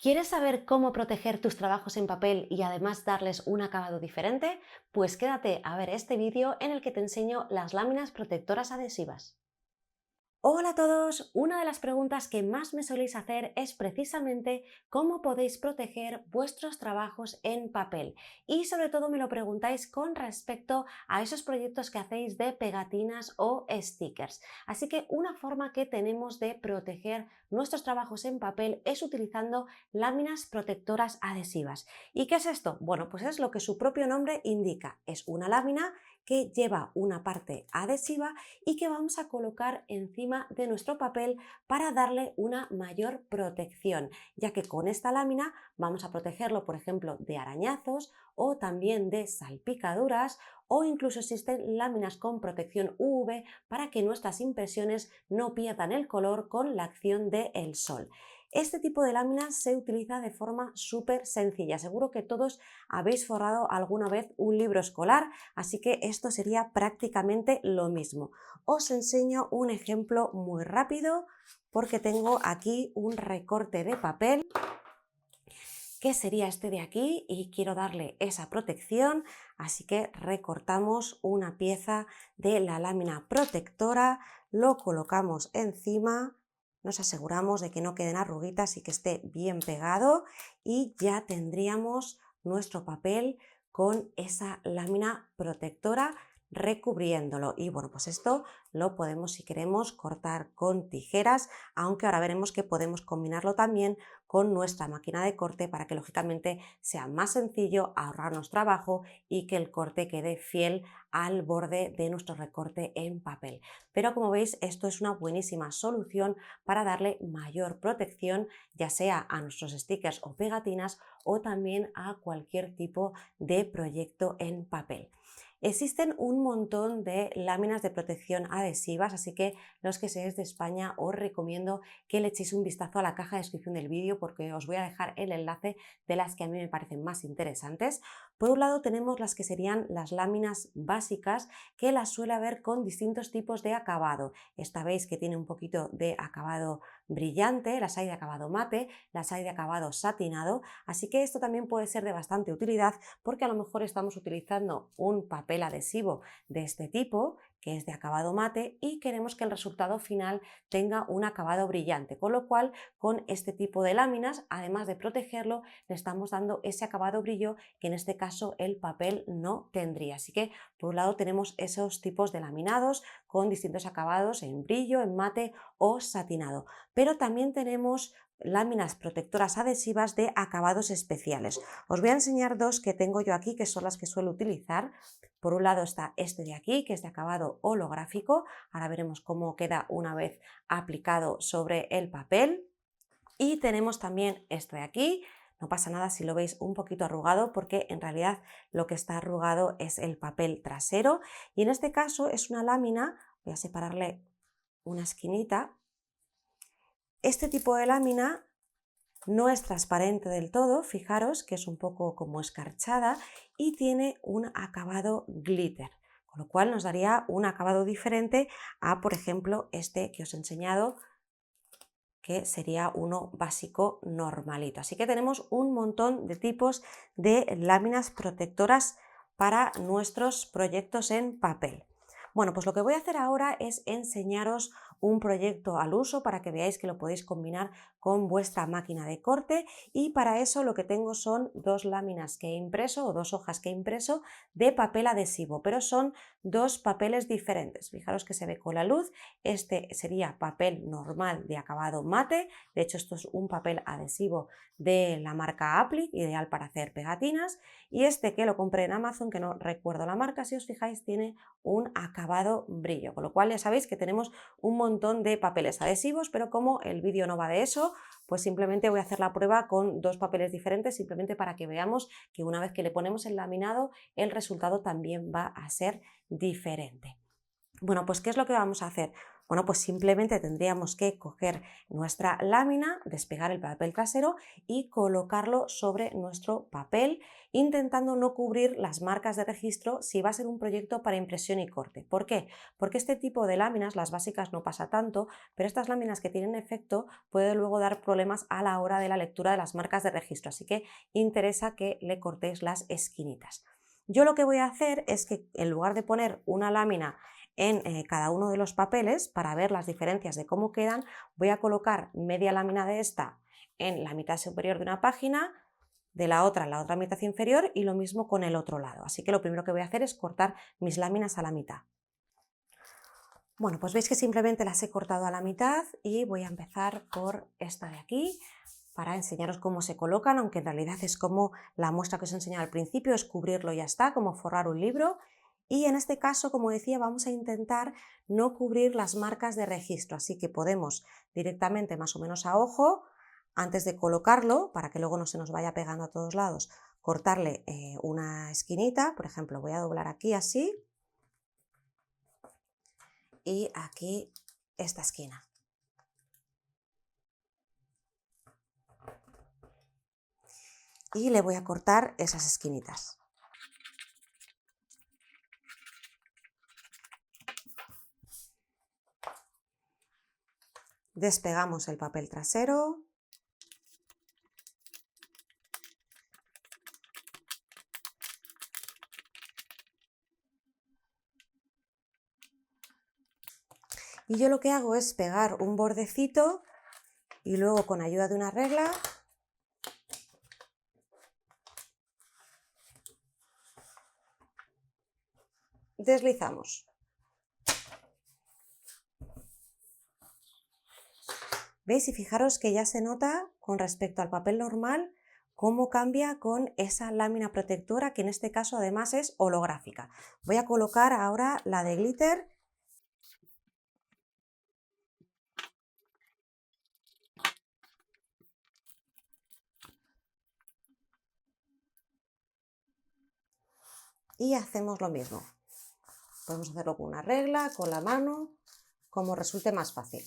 ¿Quieres saber cómo proteger tus trabajos en papel y además darles un acabado diferente? Pues quédate a ver este vídeo en el que te enseño las láminas protectoras adhesivas. Hola a todos, una de las preguntas que más me soléis hacer es precisamente cómo podéis proteger vuestros trabajos en papel y sobre todo me lo preguntáis con respecto a esos proyectos que hacéis de pegatinas o stickers. Así que una forma que tenemos de proteger nuestros trabajos en papel es utilizando láminas protectoras adhesivas. ¿Y qué es esto? Bueno, pues es lo que su propio nombre indica, es una lámina que lleva una parte adhesiva y que vamos a colocar encima de nuestro papel para darle una mayor protección, ya que con esta lámina vamos a protegerlo, por ejemplo, de arañazos o también de salpicaduras, o incluso existen láminas con protección UV para que nuestras impresiones no pierdan el color con la acción del sol. Este tipo de láminas se utiliza de forma súper sencilla. Seguro que todos habéis forrado alguna vez un libro escolar, así que esto sería prácticamente lo mismo. Os enseño un ejemplo muy rápido porque tengo aquí un recorte de papel que sería este de aquí y quiero darle esa protección, así que recortamos una pieza de la lámina protectora, lo colocamos encima, nos aseguramos de que no queden arruguitas y que esté bien pegado y ya tendríamos nuestro papel con esa lámina protectora recubriéndolo. Y bueno, pues esto lo podemos, si queremos, cortar con tijeras, aunque ahora veremos que podemos combinarlo también con nuestra máquina de corte para que lógicamente sea más sencillo, ahorrarnos trabajo y que el corte quede fiel al borde de nuestro recorte en papel. Pero como veis, esto es una buenísima solución para darle mayor protección, ya sea a nuestros stickers o pegatinas o también a cualquier tipo de proyecto en papel. Existen un montón de láminas de protección adhesivas, así que los que seáis de España os recomiendo que le echéis un vistazo a la caja de descripción del vídeo porque os voy a dejar el enlace de las que a mí me parecen más interesantes. Por un lado tenemos las que serían las láminas básicas, que las suele haber con distintos tipos de acabado. Esta veis que tiene un poquito de acabado brillante, las hay de acabado mate, las hay de acabado satinado, así que esto también puede ser de bastante utilidad porque a lo mejor estamos utilizando un papel adhesivo de este tipo que es de acabado mate y queremos que el resultado final tenga un acabado brillante, con lo cual con este tipo de láminas, además de protegerlo, le estamos dando ese acabado brillo que en este caso el papel no tendría. Así que por un lado tenemos esos tipos de laminados con distintos acabados en brillo, en mate o satinado, pero también tenemos láminas protectoras adhesivas de acabados especiales. Os voy a enseñar dos que tengo yo aquí, que son las que suelo utilizar. Por un lado está este de aquí, que es de acabado holográfico. Ahora veremos cómo queda una vez aplicado sobre el papel. Y tenemos también este de aquí. No pasa nada si lo veis un poquito arrugado porque en realidad lo que está arrugado es el papel trasero. Y en este caso es una lámina, voy a separarle una esquinita. Este tipo de lámina no es transparente del todo, fijaros que es un poco como escarchada y tiene un acabado glitter, con lo cual nos daría un acabado diferente a, por ejemplo, este que os he enseñado, que sería uno básico normalito. Así que tenemos un montón de tipos de láminas protectoras para nuestros proyectos en papel. Bueno, pues lo que voy a hacer ahora es enseñaros un proyecto al uso para que veáis que lo podéis combinar con vuestra máquina de corte y para eso lo que tengo son dos láminas que he impreso o dos hojas que he impreso de papel adhesivo, pero son dos papeles diferentes. Fijaros que se ve con la luz, este sería papel normal de acabado mate, de hecho esto es un papel adhesivo de la marca Applic, ideal para hacer pegatinas, y este que lo compré en Amazon, que no recuerdo la marca, si os fijáis tiene un acabado brillo, con lo cual ya sabéis que tenemos un montón de papeles adhesivos, pero como el vídeo no va de eso, pues simplemente voy a hacer la prueba con dos papeles diferentes, simplemente para que veamos que una vez que le ponemos el laminado, el resultado también va a ser diferente. Bueno, pues ¿qué es lo que vamos a hacer? Bueno, pues simplemente tendríamos que coger nuestra lámina, despegar el papel trasero y colocarlo sobre nuestro papel, intentando no cubrir las marcas de registro si va a ser un proyecto para impresión y corte. ¿Por qué? Porque este tipo de láminas, las básicas no pasa tanto, pero estas láminas que tienen efecto pueden luego dar problemas a la hora de la lectura de las marcas de registro, así que interesa que le cortéis las esquinitas. Yo lo que voy a hacer es que en lugar de poner una lámina en cada uno de los papeles para ver las diferencias de cómo quedan, voy a colocar media lámina de esta en la mitad superior de una página, de la otra en la otra mitad inferior y lo mismo con el otro lado. Así que lo primero que voy a hacer es cortar mis láminas a la mitad. Bueno, pues veis que simplemente las he cortado a la mitad y voy a empezar por esta de aquí para enseñaros cómo se colocan, aunque en realidad es como la muestra que os he enseñado al principio, es cubrirlo y ya está, como forrar un libro. Y en este caso, como decía, vamos a intentar no cubrir las marcas de registro, así que podemos directamente, más o menos a ojo, antes de colocarlo, para que luego no se nos vaya pegando a todos lados, cortarle una esquinita, por ejemplo, voy a doblar aquí así y aquí esta esquina. Y le voy a cortar esas esquinitas. Despegamos el papel trasero. Y yo lo que hago es pegar un bordecito y luego con ayuda de una regla deslizamos. ¿Veis? Y fijaros que ya se nota con respecto al papel normal cómo cambia con esa lámina protectora, que en este caso además es holográfica. Voy a colocar ahora la de glitter. Y hacemos lo mismo. Podemos hacerlo con una regla, con la mano, como resulte más fácil.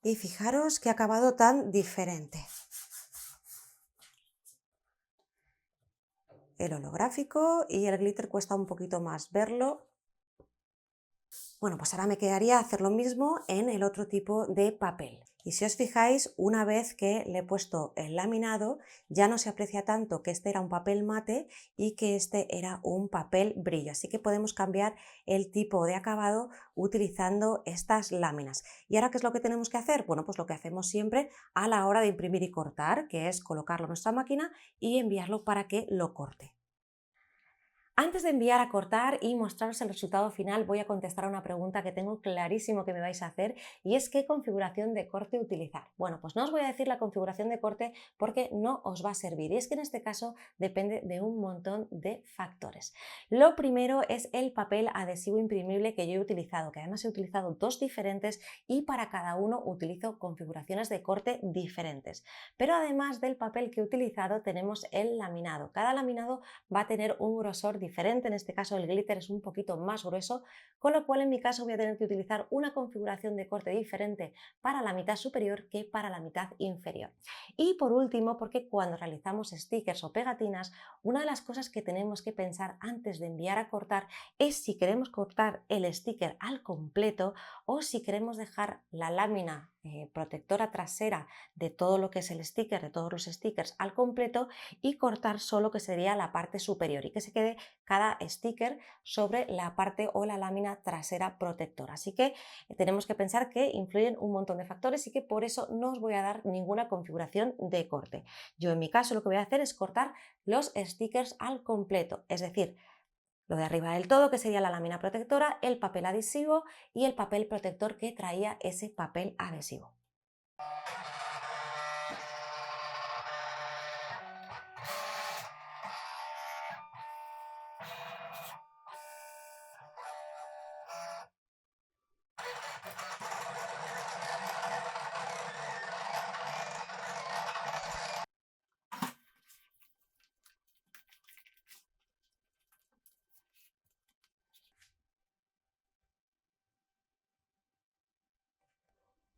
Y fijaros qué acabado tan diferente. El holográfico y el glitter cuesta un poquito más verlo. Bueno, pues ahora me quedaría hacer lo mismo en el otro tipo de papel. Y si os fijáis, una vez que le he puesto el laminado, ya no se aprecia tanto que este era un papel mate y que este era un papel brillo. Así que podemos cambiar el tipo de acabado utilizando estas láminas. ¿Y ahora qué es lo que tenemos que hacer? Bueno, pues lo que hacemos siempre a la hora de imprimir y cortar, que es colocarlo en nuestra máquina y enviarlo para que lo corte. Antes de enviar a cortar y mostraros el resultado final, voy a contestar a una pregunta que tengo clarísimo que me vais a hacer, y es ¿qué configuración de corte utilizar? Bueno, pues no os voy a decir la configuración de corte porque no os va a servir, y es que en este caso depende de un montón de factores. Lo primero es el papel adhesivo imprimible que yo he utilizado, que además he utilizado dos diferentes y para cada uno utilizo configuraciones de corte diferentes. Pero además del papel que he utilizado tenemos el laminado. Cada laminado va a tener un grosor diferente, en este caso el glitter es un poquito más grueso, con lo cual en mi caso voy a tener que utilizar una configuración de corte diferente para la mitad superior que para la mitad inferior. Y por último, porque cuando realizamos stickers o pegatinas, una de las cosas que tenemos que pensar antes de enviar a cortar es si queremos cortar el sticker al completo o si queremos dejar la lámina protectora trasera de todo lo que es el sticker, de todos los stickers al completo, y cortar solo que sería la parte superior y que se quede cada sticker sobre la parte o la lámina trasera protectora. Así que tenemos que pensar que influyen un montón de factores y que por eso no os voy a dar ninguna configuración de corte. Yo en mi caso lo que voy a hacer es cortar los stickers al completo, es decir, lo de arriba del todo, que sería la lámina protectora, el papel adhesivo y el papel protector que traía ese papel adhesivo.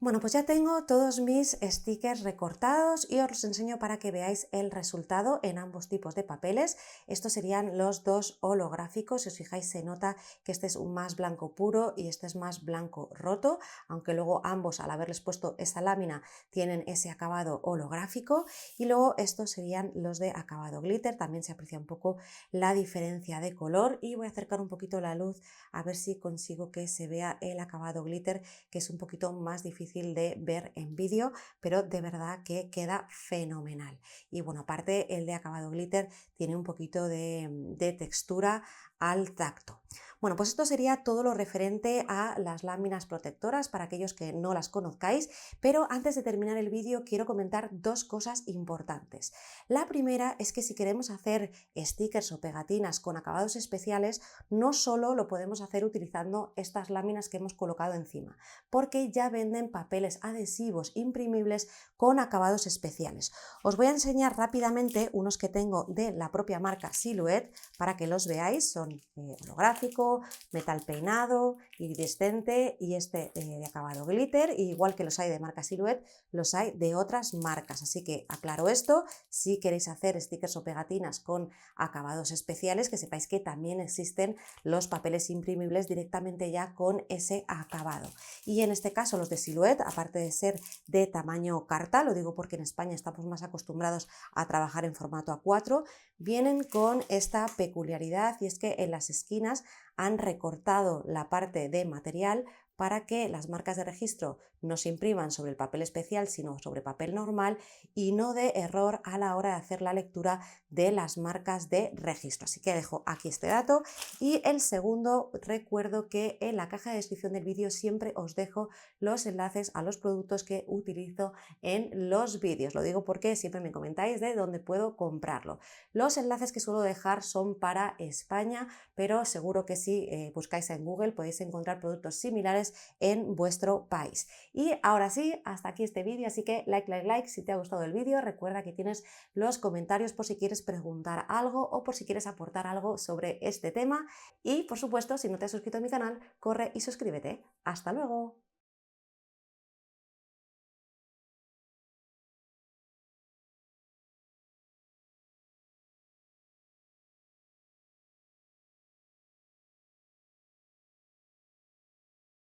Bueno, pues ya tengo todos mis stickers recortados y os los enseño para que veáis el resultado en ambos tipos de papeles. Estos serían los dos holográficos. Si os fijáis, se nota que este es un más blanco puro y este es más blanco roto, aunque luego ambos, al haberles puesto esta lámina, tienen ese acabado holográfico. Y luego estos serían los de acabado glitter. También se aprecia un poco la diferencia de color y voy a acercar un poquito la luz a ver si consigo que se vea el acabado glitter, que es un poquito más difícil de ver en vídeo, pero de verdad que queda fenomenal. Y bueno, aparte el de acabado glitter tiene un poquito de textura al tacto. Bueno, pues esto sería todo lo referente a las láminas protectoras para aquellos que no las conozcáis, pero antes de terminar el vídeo quiero comentar dos cosas importantes. La primera es que si queremos hacer stickers o pegatinas con acabados especiales, no solo lo podemos hacer utilizando estas láminas que hemos colocado encima, porque ya venden papeles adhesivos imprimibles con acabados especiales. Os voy a enseñar rápidamente unos que tengo de la propia marca Silhouette para que los veáis. Son holográfico, metal peinado, iridiscente y este de acabado glitter. Y igual que los hay de marca Silhouette, los hay de otras marcas. Así que aclaro esto, si queréis hacer stickers o pegatinas con acabados especiales, que sepáis que también existen los papeles imprimibles directamente ya con ese acabado. Y en este caso los de Silhouette, aparte de ser de tamaño carta, lo digo porque en España estamos más acostumbrados a trabajar en formato A4, vienen con esta peculiaridad y es que en las esquinas han recortado la parte de material para que las marcas de registro no se impriman sobre el papel especial, sino sobre papel normal y no dé error a la hora de hacer la lectura de las marcas de registro. Así que dejo aquí este dato. Y el segundo, recuerdo que en la caja de descripción del vídeo siempre os dejo los enlaces a los productos que utilizo en los vídeos. Lo digo porque siempre me comentáis de dónde puedo comprarlo. Los enlaces que suelo dejar son para España, pero seguro que si buscáis en Google podéis encontrar productos similares en vuestro país. Y ahora sí, hasta aquí este vídeo, así que like si te ha gustado el vídeo. Recuerda que tienes los comentarios por si quieres preguntar algo o por si quieres aportar algo sobre este tema. Y por supuesto, si no te has suscrito a mi canal, corre y suscríbete. ¡Hasta luego!